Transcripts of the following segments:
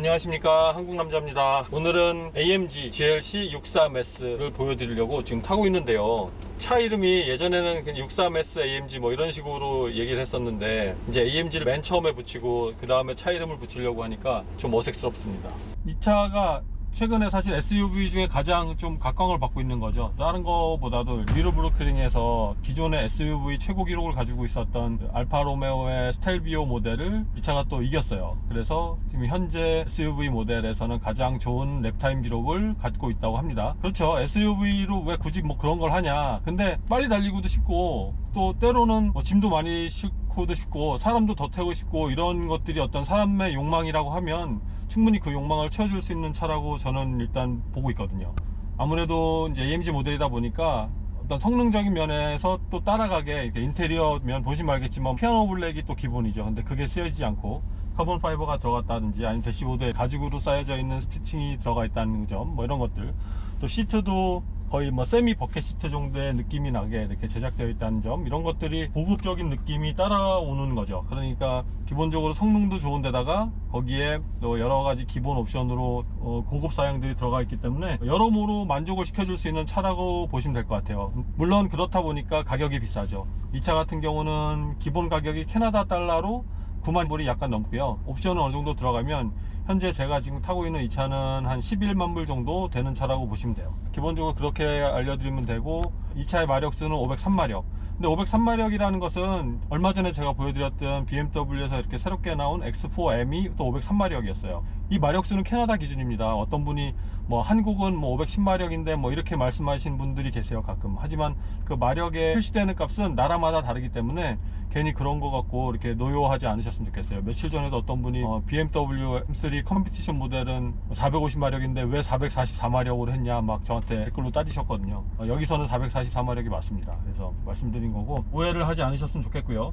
안녕하십니까, 한국남자입니다. 오늘은 AMG GLC 63S를 보여드리려고 지금 타고 있는데요. 차 이름이 예전에는 63S AMG 뭐 이런 식으로 얘기를 했었는데, 이제 AMG를 맨 처음에 붙이고 그 다음에 차 이름을 붙이려고 하니까 좀 어색스럽습니다. 이 차가 최근에 사실 SUV 중에 가장 좀 각광을 받고 있는 거죠. 다른 거보다도 니르부르크링에서 기존의 SUV 최고 기록을 가지고 있었던 알파 로메오의 스텔비오 모델을 이 차가 또 이겼어요. 그래서 지금 현재 SUV 모델에서는 가장 좋은 랩타임 기록을 갖고 있다고 합니다. 그렇죠. SUV로 왜 굳이 뭐 그런 걸 하냐. 근데 빨리 달리고도 싶고, 또 때로는 뭐 짐도 많이 싣고도 싶고, 사람도 더 태우고 싶고, 이런 것들이 어떤 사람의 욕망이라고 하면 충분히 그 욕망을 채워줄 수 있는 차라고 저는 일단 보고 있거든요. 아무래도 이제 AMG 모델이다 보니까 어떤 성능적인 면에서 또 따라가게 이렇게 인테리어 면 보시면 알겠지만 피아노 블랙이 또 기본이죠. 근데 그게 쓰여지지 않고 카본 파이버가 들어갔다든지 아니면 대시보드에 가죽으로 쌓여져 있는 스티칭이 들어가 있다는 점, 뭐 이런 것들, 또 시트도 거의 뭐 세미 버켓 시트 정도의 느낌이 나게 이렇게 제작되어 있다는 점, 이런 것들이 고급적인 느낌이 따라오는 거죠. 그러니까 기본적으로 성능도 좋은데다가 거기에 또 여러 가지 기본 옵션으로 고급 사양들이 들어가 있기 때문에 여러모로 만족을 시켜줄 수 있는 차라고 보시면 될 것 같아요. 물론 그렇다 보니까 가격이 비싸죠. 이 차 같은 경우는 기본 가격이 캐나다 달러로 9만 불이 약간 넘고요. 옵션은 어느 정도 들어가면 현재 제가 지금 타고 있는 이 차는 한 11만 불 정도 되는 차라고 보시면 돼요. 기본적으로 그렇게 알려드리면 되고, 이 차의 마력수는 503마력. 근데 503마력이라는 것은 얼마 전에 제가 보여드렸던 BMW에서 이렇게 새롭게 나온 X4M이 또 503마력이었어요. 이 마력수는 캐나다 기준입니다. 어떤 분이 뭐 한국은 뭐 510마력인데 뭐 이렇게 말씀하시는 분들이 계세요, 가끔. 하지만 그 마력에 표시되는 값은 나라마다 다르기 때문에 괜히 그런 거 갖고 이렇게 노여워하지 않으셨으면 좋겠어요. 며칠 전에도 어떤 분이 BMW M3 컴피티션 모델은 450마력인데 왜 444마력으로 했냐 막 저한테 댓글로 따지셨거든요. 여기서는 444마력이 맞습니다. 그래서 말씀드린 거고, 오해를 하지 않으셨으면 좋겠고요.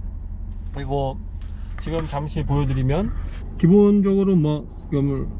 그리고 지금 잠시 보여드리면, 기본적으로 뭐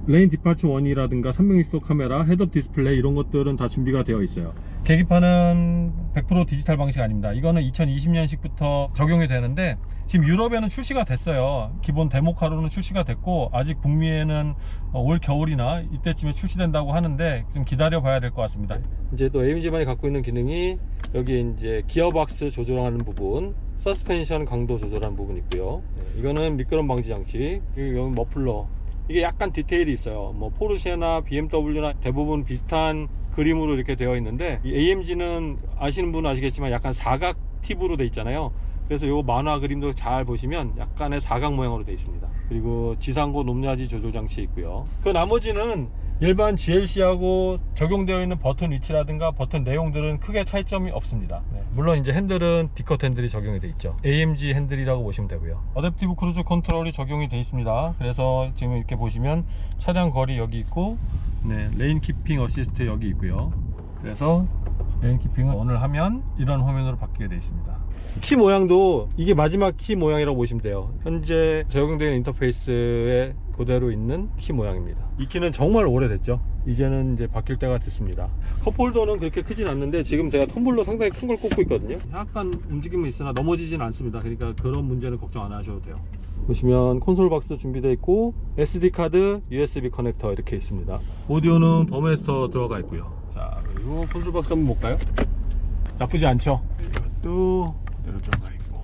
레인 디파처 원이라든가 360도 카메라, 헤드업 디스플레이, 이런 것들은 다 준비가 되어 있어요. 계기판은 100% 디지털 방식 아닙니다. 이거는 2020년식부터 적용이 되는데 지금 유럽에는 출시가 됐어요. 기본 데모카로는 출시가 됐고, 아직 북미에는 올 겨울이나 이때쯤에 출시된다고 하는데 좀 기다려 봐야 될 것 같습니다. 이제 또 AMG만이 갖고 있는 기능이, 여기 이제 기어박스 조절하는 부분, 서스펜션 강도 조절하는 부분이 있고요. 이거는 미끄럼 방지 장치, 여기 머플러, 이게 약간 디테일이 있어요. 뭐 포르쉐나 BMW나 대부분 비슷한 그림으로 이렇게 되어 있는데, 이 AMG는 아시는 분은 아시겠지만 약간 사각 팁으로 되어 있잖아요. 그래서 요 만화 그림도 잘 보시면 약간의 사각 모양으로 되어 있습니다. 그리고 지상고 높낮이 조절 장치 있고요. 그 나머지는 일반 GLC하고 적용되어 있는 버튼 위치라든가 버튼 내용들은 크게 차이점이 없습니다. 물론 이제 핸들은 D컷 핸들이 적용이 되어 있죠. AMG 핸들이라고 보시면 되고요. 어댑티브 크루즈 컨트롤이 적용이 되어 있습니다. 그래서 지금 이렇게 보시면 차량 거리 여기 있고, 레인 키핑 어시스트 여기 있고요. 그래서 레인 키핑을 ON을 하면 이런 화면으로 바뀌게 되어 있습니다. 키 모양도 이게 마지막 키 모양이라고 보시면 돼요. 현재 적용되는 인터페이스에 그대로 있는 키 모양입니다. 이 키는 정말 오래됐죠. 이제는 이제 바뀔 때가 됐습니다. 컵홀더는 그렇게 크진 않는데 지금 제가 텀블러 상당히 큰 걸 꽂고 있거든요. 약간 움직임은 있으나 넘어지진 않습니다. 그러니까 그런 문제는 걱정 안 하셔도 돼요. 보시면 콘솔 박스 준비되어 있고, SD 카드, USB 커넥터 이렇게 있습니다. 오디오는 버메스터 들어가 있고요. 자, 그리고 콘솔 박스 한번 볼까요? 나쁘지 않죠. 이것도 그대로 들어가 있고,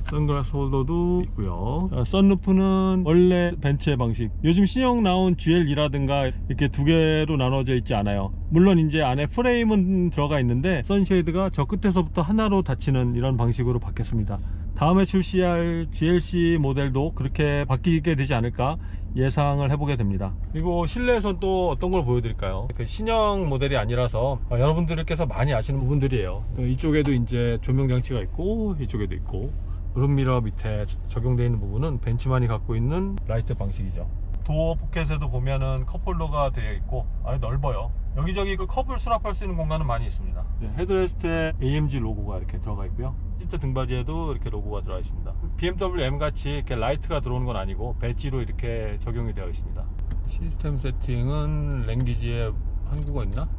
선글라스 홀더도 있고요. 자, 썬루프는 원래 벤츠의 방식, 요즘 신형 나온 GL2라든가 이렇게 두 개로 나눠져 있지 않아요. 물론 이제 안에 프레임은 들어가 있는데 선쉐이드가 저 끝에서부터 하나로 닫히는 이런 방식으로 바뀌었습니다. 다음에 출시할 GLC 모델도 그렇게 바뀌게 되지 않을까 예상을 해보게 됩니다. 그리고 실내에선 또 어떤 걸 보여드릴까요? 그 신형 모델이 아니라서 여러분들께서 많이 아시는 부분들이에요. 이쪽에도 이제 조명 장치가 있고, 이쪽에도 있고, 룸미러 밑에 적용되어 있는 부분은 벤츠만이 갖고 있는 라이트 방식이죠. 도어 포켓에도 보면은 컵홀더가 되어 있고 아주 넓어요. 여기저기 그 컵을 수납할 수 있는 공간은 많이 있습니다. 헤드레스트에 AMG 로고가 이렇게 들어가 있고요. 시트 등받이에도 이렇게 로고가 들어가 있습니다. BMW M 같이 이렇게 라이트가 들어오는 건 아니고 배지로 이렇게 적용이 되어 있습니다. 시스템 세팅은 랭귀지에 한국어 있나?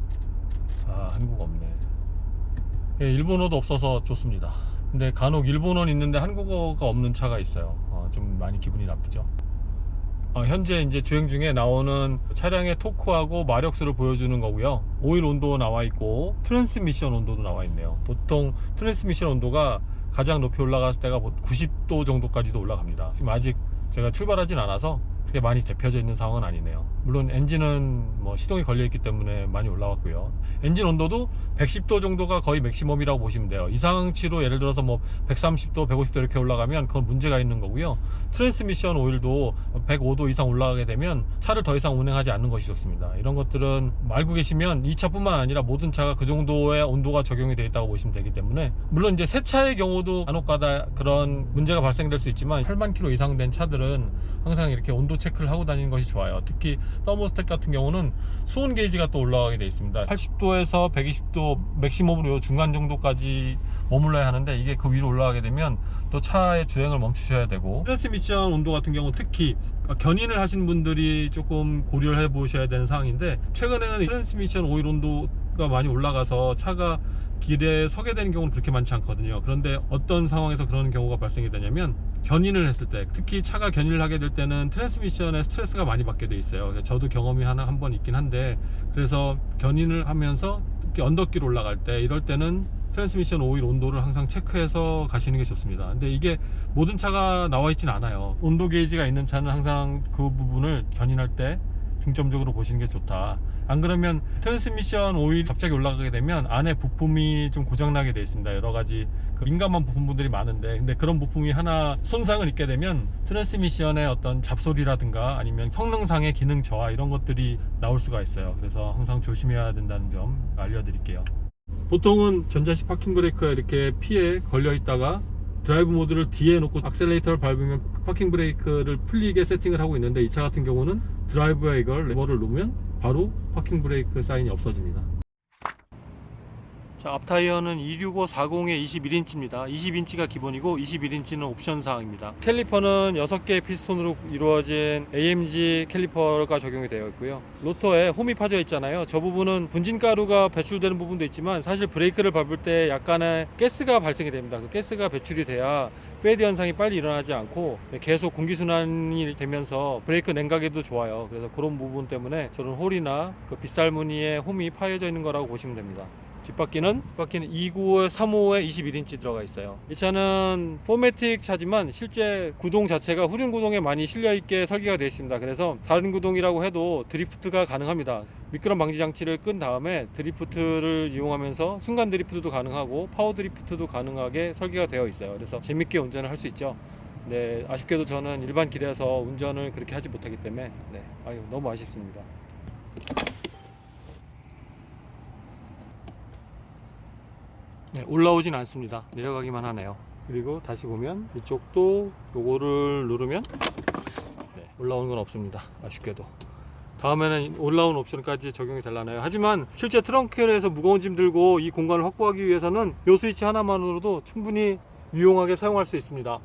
아, 한국어 없네. 예, 일본어도 없어서 좋습니다. 근데 간혹 일본어는 있는데 한국어가 없는 차가 있어요. 좀 많이 기분이 나쁘죠. 현재 이제 주행 중에 나오는 차량의 토크하고 마력수를 보여주는 거고요. 오일 온도 나와 있고 트랜스미션 온도도 나와 있네요. 보통 트랜스미션 온도가 가장 높이 올라갔을 때가 90도 정도까지도 올라갑니다. 지금 아직 제가 출발하진 않아서 그렇게 많이 데펴져 있는 상황은 아니네요. 물론 엔진은 뭐 시동이 걸려 있기 때문에 많이 올라왔고요. 엔진 온도도 110도 정도가 거의 맥시멈이라고 보시면 돼요. 이상치로 예를 들어서 뭐 130도, 150도 이렇게 올라가면 그건 문제가 있는 거고요. 트랜스미션 오일도 105도 이상 올라가게 되면 차를 더 이상 운행하지 않는 것이 좋습니다. 이런 것들은 알고 계시면 이 차뿐만 아니라 모든 차가 그 정도의 온도가 적용이 되어 있다고 보시면 되기 때문에, 물론 이제 새 차의 경우도 간혹가다 그런 문제가 발생될 수 있지만 8만 킬로 이상 된 차들은 항상 이렇게 온도 체크를 하고 다니는 것이 좋아요. 특히 서머스택 같은 경우는 수온 게이지가 또 올라가게 되어 있습니다. 80도에서 120도 맥시멈으로 중간 정도까지 머물러야 하는데, 이게 그 위로 올라가게 되면 또 차의 주행을 멈추셔야 되고, 트랜스미션 온도 같은 경우 특히 견인을 하신 분들이 조금 고려를 해 보셔야 되는 상황인데, 최근에는 트랜스미션 오일 온도가 많이 올라가서 차가 길에 서게 되는 경우는 그렇게 많지 않거든요. 그런데 어떤 상황에서 그런 경우가 발생이 되냐면, 견인을 했을 때, 특히 차가 견인을 하게 될 때는 트랜스미션에 스트레스가 많이 받게 돼 있어요. 저도 경험이 한 번 있긴 한데, 그래서 견인을 하면서 특히 언덕길 올라갈 때, 이럴 때는 트랜스미션 오일 온도를 항상 체크해서 가시는 게 좋습니다. 근데 이게 모든 차가 나와 있진 않아요. 온도 게이지가 있는 차는 항상 그 부분을 견인할 때 중점적으로 보시는 게 좋다. 안 그러면 트랜스미션 오일이 갑자기 올라가게 되면 안에 부품이 좀 고장나게 되어 있습니다. 여러 가지 민감한 부품들이 많은데, 근데 그런 부품이 하나 손상을 입게 되면 트랜스미션의 어떤 잡소리라든가 아니면 성능상의 기능 저하, 이런 것들이 나올 수가 있어요. 그래서 항상 조심해야 된다는 점 알려드릴게요. 보통은 전자식 파킹 브레이크가 이렇게 피에 걸려 있다가 드라이브 모드를 D에 놓고 악셀레이터를 밟으면 파킹 브레이크를 풀리게 세팅을 하고 있는데, 이 차 같은 경우는 드라이브에 이걸 레버를 놓으면 바로 파킹 브레이크 사인이 없어집니다. 자, 앞타이어는 265-40의 21인치입니다. 20인치가 기본이고 21인치는 옵션 사항입니다. 캘리퍼는 6개의 피스톤으로 이루어진 AMG 캘리퍼가 적용이 되어 있고요. 로터에 홈이 파져 있잖아요. 저 부분은 분진가루가 배출되는 부분도 있지만, 사실 브레이크를 밟을 때 약간의 가스가 발생이 됩니다. 그 가스가 배출이 돼야 페이드 현상이 빨리 일어나지 않고 계속 공기순환이 되면서 브레이크 냉각에도 좋아요. 그래서 그런 부분 때문에 저런 홀이나 그 빗살무늬에 홈이 파여져 있는 거라고 보시면 됩니다. 뒷바퀴는 295-35에 21인치 들어가 있어요. 이 차는 포매틱 차지만 실제 구동 자체가 후륜 구동에 많이 실려 있게 설계가 되어 있습니다. 그래서 사륜 구동이라고 해도 드리프트가 가능합니다. 미끄럼 방지 장치를 끈 다음에 드리프트를 이용하면서 순간 드리프트도 가능하고 파워 드리프트도 가능하게 설계가 되어 있어요. 그래서 재밌게 운전을 할 수 있죠. 네, 아쉽게도 저는 일반 길에서 운전을 그렇게 하지 못하기 때문에 너무 아쉽습니다. 네, 올라오진 않습니다. 내려가기만 하네요. 그리고 다시 보면 이쪽도 요거를 누르면 올라오는 건 없습니다. 아쉽게도. 다음에는 올라온 옵션까지 적용이 되려나요? 하지만 실제 트렁크에서 무거운 짐 들고 이 공간을 확보하기 위해서는 이 스위치 하나만으로도 충분히 유용하게 사용할 수 있습니다.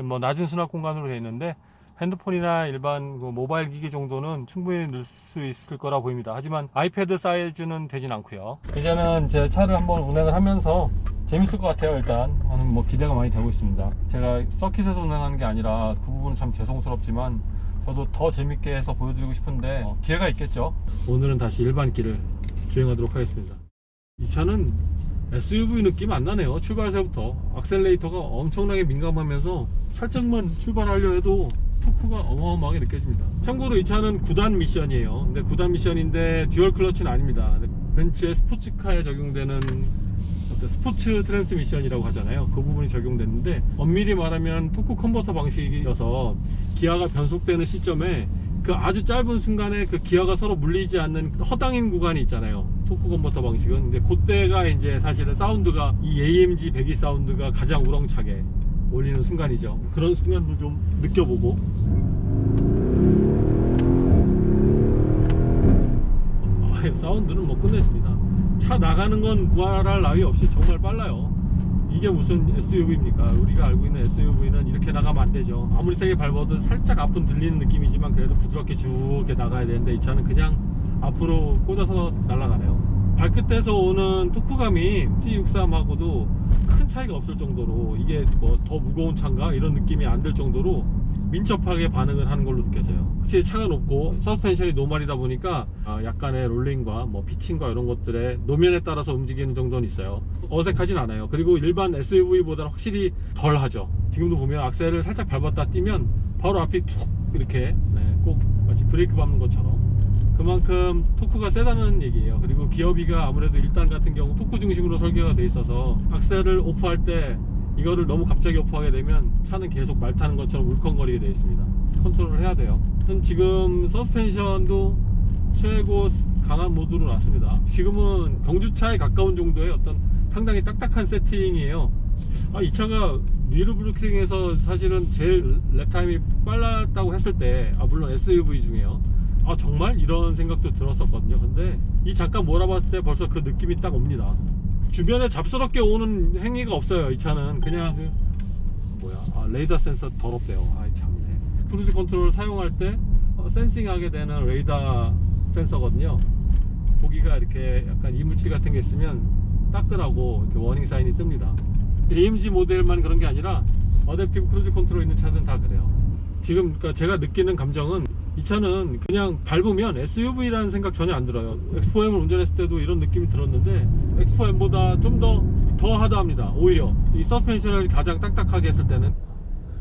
뭐 낮은 수납 공간으로 되어 있는데, 핸드폰이나 일반 모바일 기기 정도는 충분히 넣을 수 있을 거라 보입니다. 하지만 아이패드 사이즈는 되진 않고요. 이제는 제 차를 한번 운행을 하면서 재밌을 것 같아요. 일단 저는 뭐 기대가 많이 되고 있습니다. 제가 서킷에서 운행하는 게 아니라 그 부분은 참 죄송스럽지만 저도 더 재밌게 해서 보여드리고 싶은데 기회가 있겠죠. 오늘은 다시 일반 길을 주행하도록 하겠습니다. 이 차는 SUV 느낌 안 나네요. 출발서부터 악셀레이터가 엄청나게 민감하면서 살짝만 출발하려 해도 토크가 어마어마하게 느껴집니다. 참고로 이 차는 9단 미션이에요. 근데 9단 미션인데 듀얼 클러치는 아닙니다. 벤츠의 스포츠카에 적용되는 스포츠 트랜스미션이라고 하잖아요. 그 부분이 적용됐는데, 엄밀히 말하면 토크 컨버터 방식이어서 기아가 변속되는 시점에 그 아주 짧은 순간에 그 기아가 서로 물리지 않는 허당인 구간이 있잖아요. 토크 컨버터 방식은. 근데 그때가 이제 사실은 사운드가 이 AMG 배기 사운드가 가장 우렁차게 올리는 순간이죠. 그런 순간도 좀 느껴보고. 사운드는 뭐 끝내줍니다. 차 나가는 건 말할 나위 없이 정말 빨라요. 이게 무슨 SUV입니까? 우리가 알고 있는 SUV는 이렇게 나가면 안 되죠. 아무리 세게 밟아도 살짝 앞은 들리는 느낌이지만 그래도 부드럽게 쭉 이렇게 나가야 되는데 이 차는 그냥 앞으로 꽂아서 날아가네요. 발끝에서 오는 토크감이 C63하고도 큰 차이가 없을 정도로, 이게 뭐 더 무거운 차인가 이런 느낌이 안 들 정도로 민첩하게 반응을 하는 걸로 느껴져요. 확실히 차가 높고 서스펜션이 노멀이다 보니까 약간의 롤링과 뭐 피칭과 이런 것들의 노면에 따라서 움직이는 정도는 있어요. 어색하진 않아요. 그리고 일반 SUV보다는 확실히 덜 하죠. 지금도 보면 악셀을 살짝 밟았다 뛰면 바로 앞이 툭 이렇게 꼭 마치 브레이크 밟는 것처럼 그만큼 토크가 세다는 얘기예요. 그리고 기어비가 아무래도 1단 같은 경우 토크 중심으로 설계가 돼 있어서 악셀을 오프할 때 이거를 너무 갑자기 오프하게 되면 차는 계속 말 타는 것처럼 울컹거리게 되어 있습니다. 컨트롤을 해야 돼요. 지금 서스펜션도 최고 강한 모드로 놨습니다. 지금은 경주차에 가까운 정도의 어떤 상당히 딱딱한 세팅이에요. 이 차가 리르 브루킹에서 사실은 제일 랩타임이 빨랐다고 했을 때, 물론 SUV 중에요. 정말? 이런 생각도 들었었거든요. 근데 이 잠깐 몰아봤을 때 벌써 그 느낌이 딱 옵니다. 주변에 잡스럽게 오는 행위가 없어요. 이 차는 그냥 레이더 센서 더럽대요. 참네. 크루즈 컨트롤 사용할 때 센싱하게 되는 레이더 센서거든요. 거기가 이렇게 약간 이물질 같은 게 있으면 닦으라고 이렇게 워닝 사인이 뜹니다. AMG 모델만 그런 게 아니라 어댑티브 크루즈 컨트롤 있는 차들은 다 그래요. 지금 그러니까 제가 느끼는 감정은 이 차는 그냥 밟으면 SUV라는 생각 전혀 안 들어요. 엑스포엠을 운전했을 때도 이런 느낌이 들었는데 엑스포엠보다 좀 더 하드합니다. 오히려 이 서스펜션을 가장 딱딱하게 했을 때는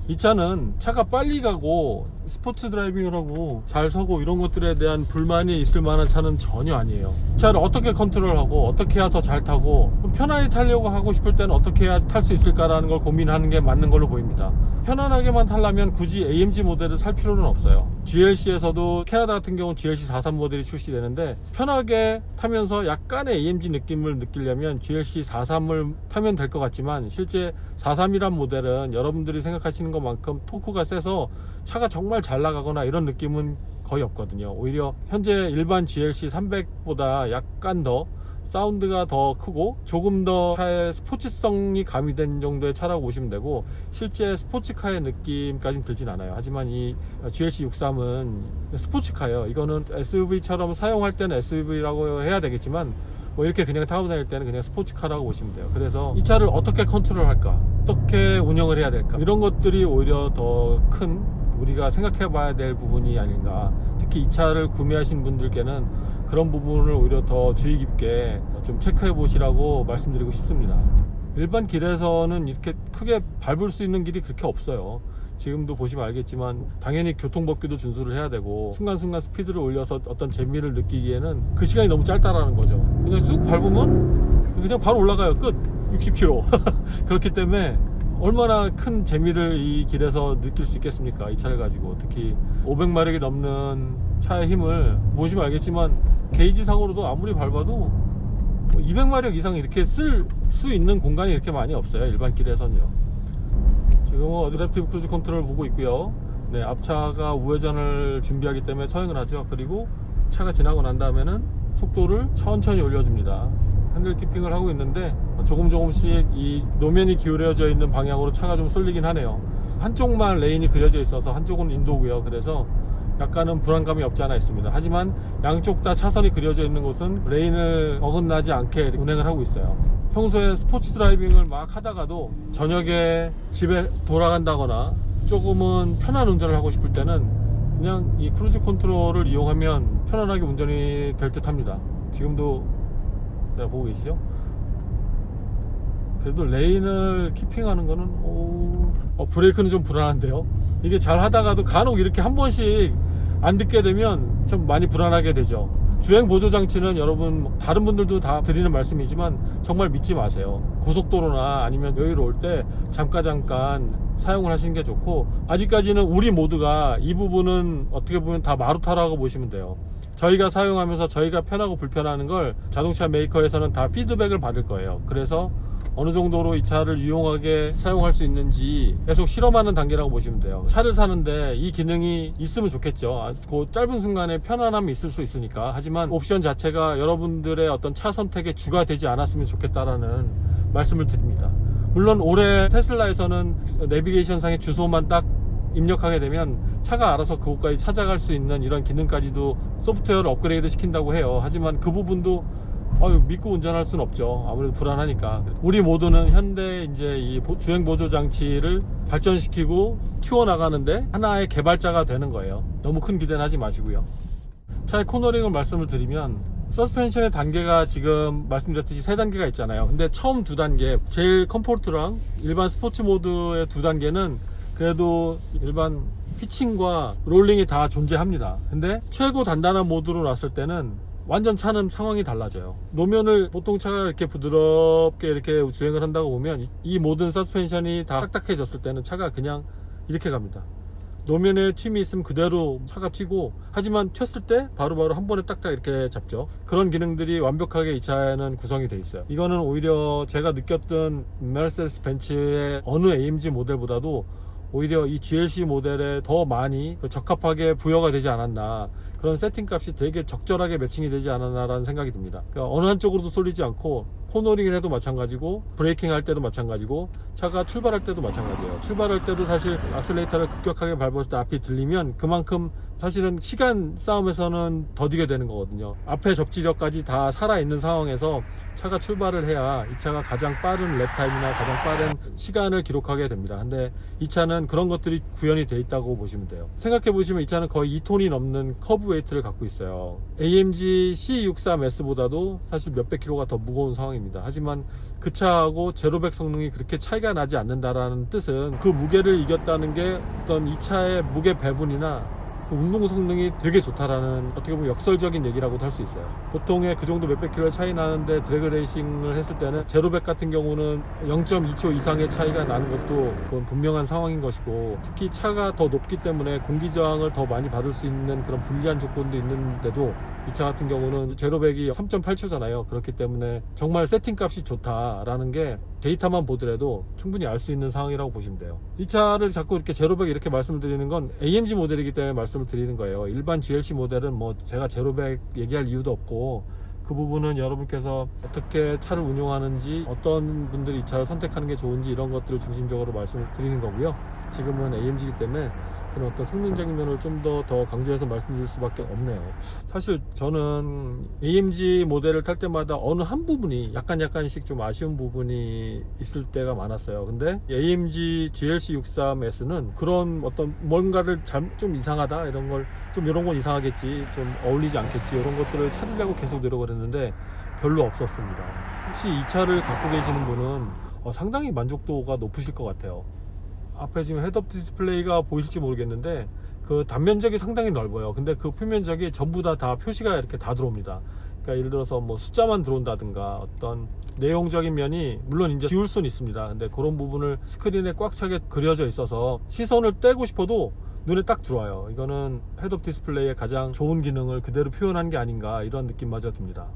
이 차는 차가 빨리 가고 스포츠 드라이빙을 하고 잘 서고 이런 것들에 대한 불만이 있을 만한 차는 전혀 아니에요. 이 차를 어떻게 컨트롤하고 어떻게 해야 더 잘 타고 편안히 타려고 하고 싶을 때는 어떻게 해야 탈 수 있을까라는 걸 고민하는 게 맞는 걸로 보입니다. 편안하게만 타려면 굳이 AMG 모델을 살 필요는 없어요. GLC에서도 캐나다 같은 경우는 GLC 43 모델이 출시되는데 편하게 타면서 약간의 AMG 느낌을 느끼려면 GLC 43을 타면 될 것 같지만 실제 43이란 모델은 여러분들이 생각하시는 것만큼 토크가 세서 차가 정말 잘 나가거나 이런 느낌은 거의 없거든요. 오히려 현재 일반 GLC 300보다 약간 더 사운드가 더 크고 조금 더 차의 스포츠성이 가미된 정도의 차라고 보시면 되고, 실제 스포츠카의 느낌까지는 들진 않아요. 하지만 이 GLC 63은 스포츠카예요. 이거는 SUV처럼 사용할 때는 SUV라고 해야 되겠지만 뭐 이렇게 그냥 타고 다닐 때는 그냥 스포츠카라고 보시면 돼요. 그래서 이 차를 어떻게 컨트롤할까, 어떻게 운영을 해야 될까, 이런 것들이 오히려 더 큰 우리가 생각해 봐야 될 부분이 아닌가. 특히 이 차를 구매하신 분들께는 그런 부분을 오히려 더 주의 깊게 좀 체크해 보시라고 말씀드리고 싶습니다. 일반 길에서는 이렇게 크게 밟을 수 있는 길이 그렇게 없어요. 지금도 보시면 알겠지만 당연히 교통법규도 준수를 해야 되고 순간순간 스피드를 올려서 어떤 재미를 느끼기에는 그 시간이 너무 짧다라는 거죠. 그냥 쭉 밟으면 그냥 바로 올라가요. 끝. 60km. 그렇기 때문에 얼마나 큰 재미를 이 길에서 느낄 수 있겠습니까? 이 차를 가지고. 특히 500마력이 넘는 차의 힘을 보시면 알겠지만 게이지 상으로도 아무리 밟아도 200마력 이상 이렇게 쓸 수 있는 공간이 이렇게 많이 없어요. 일반 길에서는요. 지금 어댑티브 크루즈 컨트롤 보고 있고요. 네, 앞차가 우회전을 준비하기 때문에 처행을 하죠. 그리고 차가 지나고 난 다음에는 속도를 천천히 올려줍니다. 핸들 키핑을 하고 있는데 조금씩 이 노면이 기울여져 있는 방향으로 차가 좀 쏠리긴 하네요. 한쪽만 레인이 그려져 있어서 한쪽은 인도고요. 그래서 약간은 불안감이 없지 않아 있습니다. 하지만 양쪽 다 차선이 그려져 있는 곳은 레인을 어긋나지 않게 운행을 하고 있어요. 평소에 스포츠 드라이빙을 막 하다가도 저녁에 집에 돌아간다거나 조금은 편한 운전을 하고 싶을 때는 그냥 이 크루즈 컨트롤을 이용하면 편안하게 운전이 될 듯 합니다. 지금도 보고 계시죠? 그래도 레인을 키핑하는 거는 브레이크는 좀 불안한데요. 이게 잘 하다가도 간혹 이렇게 한 번씩 안 듣게 되면 좀 많이 불안하게 되죠. 주행 보조 장치는 여러분 다른 분들도 다 드리는 말씀이지만 정말 믿지 마세요. 고속도로나 아니면 여유로울 때 잠깐 사용을 하시는 게 좋고, 아직까지는 우리 모두가 이 부분은 어떻게 보면 다 마루타라고 보시면 돼요. 저희가 사용하면서 저희가 편하고 불편하는 걸 자동차 메이커에서는 다 피드백을 받을 거예요. 그래서 어느 정도로 이 차를 유용하게 사용할 수 있는지 계속 실험하는 단계라고 보시면 돼요. 차를 사는데 이 기능이 있으면 좋겠죠. 그 짧은 순간에 편안함이 있을 수 있으니까. 하지만 옵션 자체가 여러분들의 어떤 차 선택의 주가 되지 않았으면 좋겠다라는 말씀을 드립니다. 물론 올해 테슬라에서는 내비게이션상의 주소만 딱 입력하게 되면 차가 알아서 그곳까지 찾아갈 수 있는 이런 기능까지도 소프트웨어를 업그레이드 시킨다고 해요. 하지만 그 부분도 믿고 운전할 수는 없죠. 아무래도 불안하니까. 우리 모두는 현대 이제 이 주행 보조 장치를 발전시키고 키워나가는데 하나의 개발자가 되는 거예요. 너무 큰 기대는 하지 마시고요. 차의 코너링을 말씀을 드리면 서스펜션의 단계가 지금 말씀드렸듯이 3단계가 있잖아요. 근데 처음 2단계, 제일 컴포트랑 일반 스포츠 모드의 2단계는 그래도 일반 피칭과 롤링이 다 존재합니다. 근데 최고 단단한 모드로 놨을 때는 완전 차는 상황이 달라져요. 노면을 보통 차가 이렇게 부드럽게 이렇게 주행을 한다고 보면 이 모든 서스펜션이 다 딱딱해졌을 때는 차가 그냥 이렇게 갑니다. 노면에 튠이 있으면 그대로 차가 튀고, 하지만 튀었을 때 바로바로 한 번에 딱딱 이렇게 잡죠. 그런 기능들이 완벽하게 이 차에는 구성이 되어 있어요. 이거는 오히려 제가 느꼈던 메르세데스 벤츠의 어느 AMG 모델보다도 오히려 이 GLC 모델에 더 많이 적합하게 부여가 되지 않았나, 그런 세팅값이 되게 적절하게 매칭이 되지 않았나 라는 생각이 듭니다. 그러니까 어느 한쪽으로도 쏠리지 않고, 코너링을 해도 마찬가지고, 브레이킹 할 때도 마찬가지고, 차가 출발할 때도 마찬가지예요. 출발할 때도 사실 악셀레이터를 급격하게 밟았을 때 앞이 들리면 그만큼 사실은 시간 싸움에서는 더디게 되는 거거든요. 앞에 접지력까지 다 살아있는 상황에서 차가 출발을 해야 이 차가 가장 빠른 랩타임이나 가장 빠른 시간을 기록하게 됩니다. 근데 이 차는 그런 것들이 구현이 돼 있다고 보시면 돼요. 생각해 보시면 이 차는 거의 2톤이 넘는 커브 웨이트를 갖고 있어요. AMG C63S보다도 사실 몇백 킬로가 더 무거운 상황입니다. 하지만 그 차하고 제로백 성능이 그렇게 차이가 나지 않는다라는 뜻은 그 무게를 이겼다는 게 어떤 이 차의 무게 배분이나 그 운동 성능이 되게 좋다라는, 어떻게 보면 역설적인 얘기라고도 할 수 있어요. 보통의 그 정도 몇백 킬로의 차이 나는데 드래그 레이싱을 했을 때는 제로백 같은 경우는 0.2초 이상의 차이가 나는 것도 그건 분명한 상황인 것이고, 특히 차가 더 높기 때문에 공기 저항을 더 많이 받을 수 있는 그런 불리한 조건도 있는데도 이 차 같은 경우는 제로백이 3.8초잖아요. 그렇기 때문에 정말 세팅값이 좋다라는 게 데이터만 보더라도 충분히 알 수 있는 상황이라고 보시면 돼요. 이 차를 자꾸 이렇게 제로백 이렇게 말씀을 드리는 건 AMG 모델이기 때문에 말씀을 드리는 거예요. 일반 GLC 모델은 뭐 제가 제로백 얘기할 이유도 없고, 그 부분은 여러분께서 어떻게 차를 운용하는지, 어떤 분들이 이 차를 선택하는 게 좋은지, 이런 것들을 중심적으로 말씀을 드리는 거고요. 지금은 AMG이기 때문에 그런 어떤 성능적인 면을 좀 더 강조해서 말씀드릴 수밖에 없네요. 사실 저는 AMG 모델을 탈 때마다 어느 한 부분이 약간씩 좀 아쉬운 부분이 있을 때가 많았어요. 근데 AMG GLC 63S는 그런 어떤 뭔가를 좀 이상하다, 이런 건 이상하겠지, 좀 어울리지 않겠지, 이런 것들을 찾으려고 계속 노력을 했는데 별로 없었습니다. 혹시 이 차를 갖고 계시는 분은 상당히 만족도가 높으실 것 같아요. 앞에 지금 헤드업 디스플레이가 보이실지 모르겠는데 그 단면적이 상당히 넓어요. 근데 그 표면적이 전부 다 표시가 이렇게 다 들어옵니다. 그러니까 예를 들어서 뭐 숫자만 들어온다든가 어떤 내용적인 면이 물론 이제 지울 수는 있습니다. 근데 그런 부분을 스크린에 꽉 차게 그려져 있어서 시선을 떼고 싶어도 눈에 딱 들어와요. 이거는 헤드업 디스플레이의 가장 좋은 기능을 그대로 표현한 게 아닌가, 이런 느낌마저 듭니다.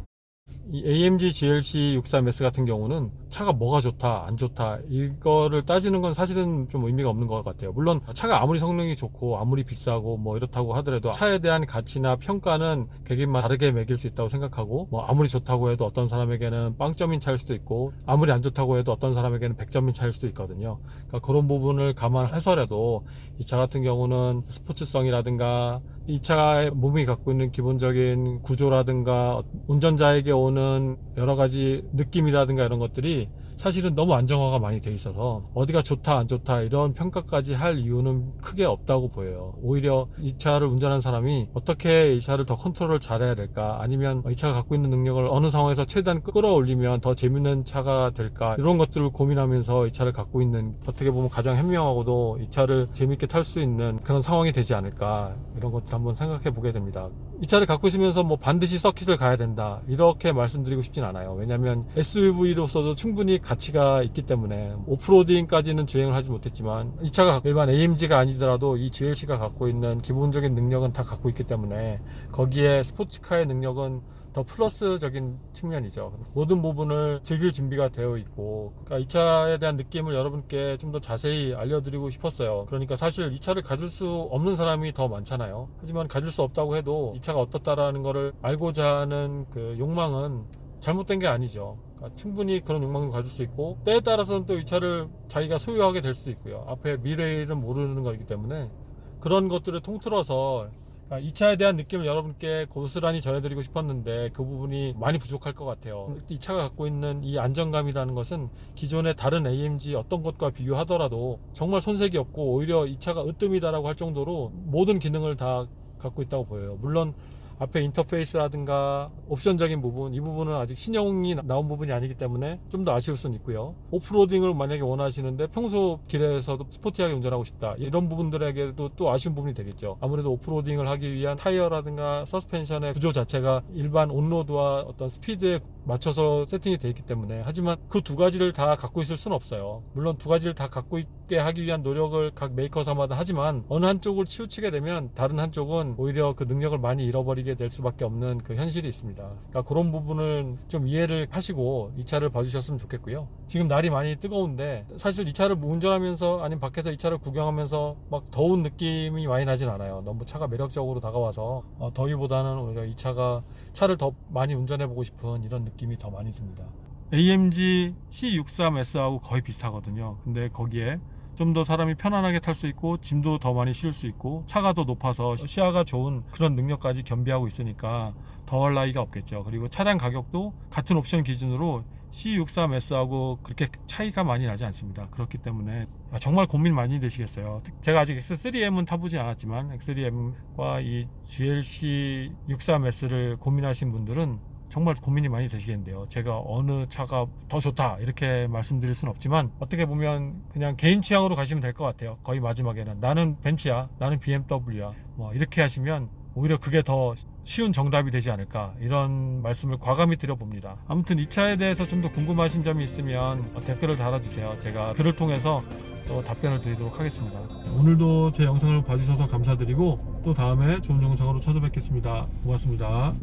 이 AMG GLC 63S 같은 경우는 차가 뭐가 좋다 안 좋다 이거를 따지는 건 사실은 좀 의미가 없는 것 같아요. 물론 차가 아무리 성능이 좋고 아무리 비싸고 뭐 이렇다고 하더라도 차에 대한 가치나 평가는 개개인마다 다르게 매길 수 있다고 생각하고, 뭐 아무리 좋다고 해도 어떤 사람에게는 빵점인 차일 수도 있고, 아무리 안 좋다고 해도 어떤 사람에게는 100점인 차일 수도 있거든요. 그러니까 그런 부분을 감안해서라도 이 차 같은 경우는 스포츠성이라든가 이 차의 몸이 갖고 있는 기본적인 구조라든가 운전자에게 오는 여러 가지 느낌이라든가 이런 것들이 사실은 너무 안정화가 많이 돼 있어서 어디가 좋다 안 좋다 이런 평가까지 할 이유는 크게 없다고 보여요. 오히려 이 차를 운전하는 사람이 어떻게 이 차를 더 컨트롤을 잘해야 될까, 아니면 이 차가 갖고 있는 능력을 어느 상황에서 최대한 끌어올리면 더 재밌는 차가 될까, 이런 것들을 고민하면서 이 차를 갖고 있는, 어떻게 보면 가장 현명하고도 이 차를 재밌게 탈 수 있는 그런 상황이 되지 않을까, 이런 것들 한번 생각해 보게 됩니다. 이 차를 갖고 있으면서 뭐 반드시 서킷을 가야 된다 이렇게 말씀드리고 싶진 않아요. 왜냐하면 SUV로서도 충분히 가치가 있기 때문에 오프로딩까지는 주행을 하지 못했지만, 이 차가 일반 AMG가 아니더라도 이 GLC가 갖고 있는 기본적인 능력은 다 갖고 있기 때문에 거기에 스포츠카의 능력은 더 플러스적인 측면이죠. 모든 부분을 즐길 준비가 되어 있고, 그러니까 이 차에 대한 느낌을 여러분께 좀 더 자세히 알려드리고 싶었어요. 그러니까 사실 이 차를 가질 수 없는 사람이 더 많잖아요. 하지만 가질 수 없다고 해도 이 차가 어떻다라는 거를 알고자 하는 그 욕망은 잘못된 게 아니죠. 그러니까 충분히 그런 욕망을 가질 수 있고, 때에 따라서는 또 이 차를 자기가 소유하게 될 수도 있고요. 앞에 미래일은 모르는 거기 때문에 그런 것들을 통틀어서 이 차에 대한 느낌을 여러분께 고스란히 전해드리고 싶었는데 그 부분이 많이 부족할 것 같아요. 이 차가 갖고 있는 이 안정감이라는 것은 기존의 다른 AMG 어떤 것과 비교하더라도 정말 손색이 없고, 오히려 이 차가 으뜸이다라고 할 정도로 모든 기능을 다 갖고 있다고 보여요. 물론 앞에 인터페이스라든가 옵션적인 부분, 이 부분은 아직 신형이 나온 부분이 아니기 때문에 좀 더 아쉬울 수는 있고요. 오프로딩을 만약에 원하시는데 평소 길에서도 스포티하게 운전하고 싶다, 이런 부분들에게도 또 아쉬운 부분이 되겠죠. 아무래도 오프로딩을 하기 위한 타이어라든가 서스펜션의 구조 자체가 일반 온로드와 어떤 스피드에 맞춰서 세팅이 되어 있기 때문에, 하지만 그 두 가지를 다 갖고 있을 수는 없어요. 물론 두 가지를 다 갖고 있게 하기 위한 노력을 각 메이커사마다 하지만, 어느 한쪽을 치우치게 되면 다른 한쪽은 오히려 그 능력을 많이 잃어버리게 될 수밖에 없는 그 현실이 있습니다. 그러니까 그런 부분을 좀 이해를 하시고 이 차를 봐주셨으면 좋겠고요. 지금 날이 많이 뜨거운데 사실 이 차를 운전하면서 아니면 밖에서 이 차를 구경하면서 막 더운 느낌이 많이 나진 않아요. 너무 차가 매력적으로 다가와서 더위보다는 오히려 이 차를 더 많이 운전해보고 싶은 이런 느낌이 더 많이 듭니다. AMG C63S하고 거의 비슷하거든요. 근데 거기에 좀 더 사람이 편안하게 탈 수 있고, 짐도 더 많이 실을 수 있고, 차가 더 높아서 시야가 좋은 그런 능력까지 겸비하고 있으니까 더할 나위가 없겠죠. 그리고 차량 가격도 같은 옵션 기준으로 C63S하고 그렇게 차이가 많이 나지 않습니다. 그렇기 때문에 정말 고민 많이 되시겠어요. 제가 아직 X3M은 타보지 않았지만 X3M과 이 GLC 63S를 고민하신 분들은 정말 고민이 많이 되시겠는데요. 제가 어느 차가 더 좋다 이렇게 말씀드릴 수는 없지만, 어떻게 보면 그냥 개인 취향으로 가시면 될 것 같아요. 거의 마지막에는 나는 벤츠야, 나는 BMW야, 뭐 이렇게 하시면 오히려 그게 더 쉬운 정답이 되지 않을까, 이런 말씀을 과감히 드려봅니다. 아무튼 이 차에 대해서 좀 더 궁금하신 점이 있으면 댓글을 달아주세요. 제가 글을 통해서 또 답변을 드리도록 하겠습니다. 오늘도 제 영상을 봐주셔서 감사드리고, 또 다음에 좋은 영상으로 찾아뵙겠습니다. 고맙습니다.